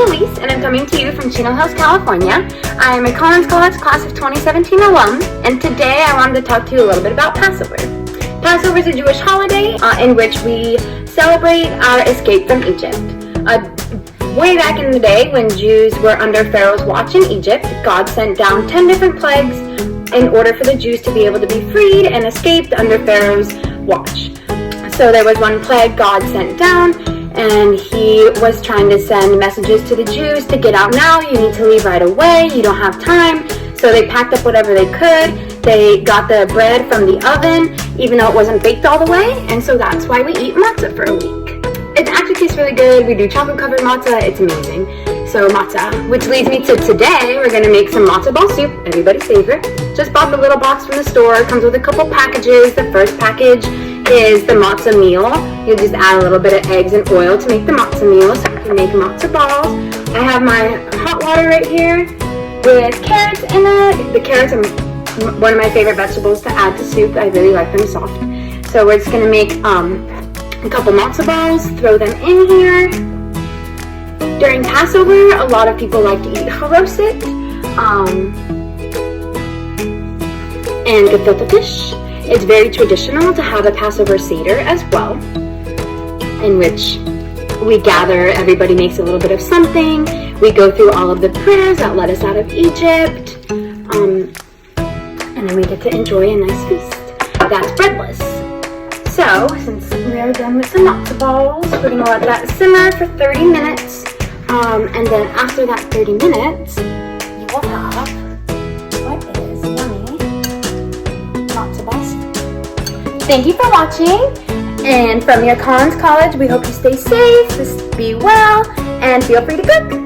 Elyse, and I'm coming to you from Chino Hills, California. I am a Collins College class of 2017 alum, and today I wanted to talk to you a little bit about Passover. Passover is a Jewish holiday in which we celebrate our escape from Egypt. Way back in the day, when Jews were under Pharaoh's watch in Egypt, God sent down 10 different plagues in order for the Jews to be able to be freed and escaped under Pharaoh's watch. So there was one plague God sent down, and he was trying to send messages to the Jews to get out now, you need to leave right away, you don't have time. So they packed up whatever they could. They got the bread from the oven, even though it wasn't baked all the way, and so that's why we eat matzah for a week. It actually tastes really good. We do chocolate covered matzah, it's amazing. So matzah, which leads me to today, we're gonna make some matzo ball soup, everybody's favorite. Just bought the little box from the store, it comes with a couple packages. The first package is the matzah meal. You just add a little bit of eggs and oil to make the matzah meal, so you can make matzo balls. I have my hot water right here with carrots in it. The carrots are one of my favorite vegetables to add to soup. I really like them soft. So we're just gonna make a couple matzo balls, throw them in here. During Passover, a lot of people like to eat haroset and gefilte fish. It's very traditional to have a Passover Seder as well, in which we gather, everybody makes a little bit of something, we go through all of the prayers that led us out of Egypt, and then we get to enjoy a nice feast. That's breadless. So, since we are done with the matzo balls, we're going to let that simmer for 30 minutes, and then after that 30 minutes, you will have what is yummy matzo balls. Thank you for watching, and from your Collins College, we hope you stay safe, be well, and feel free to cook.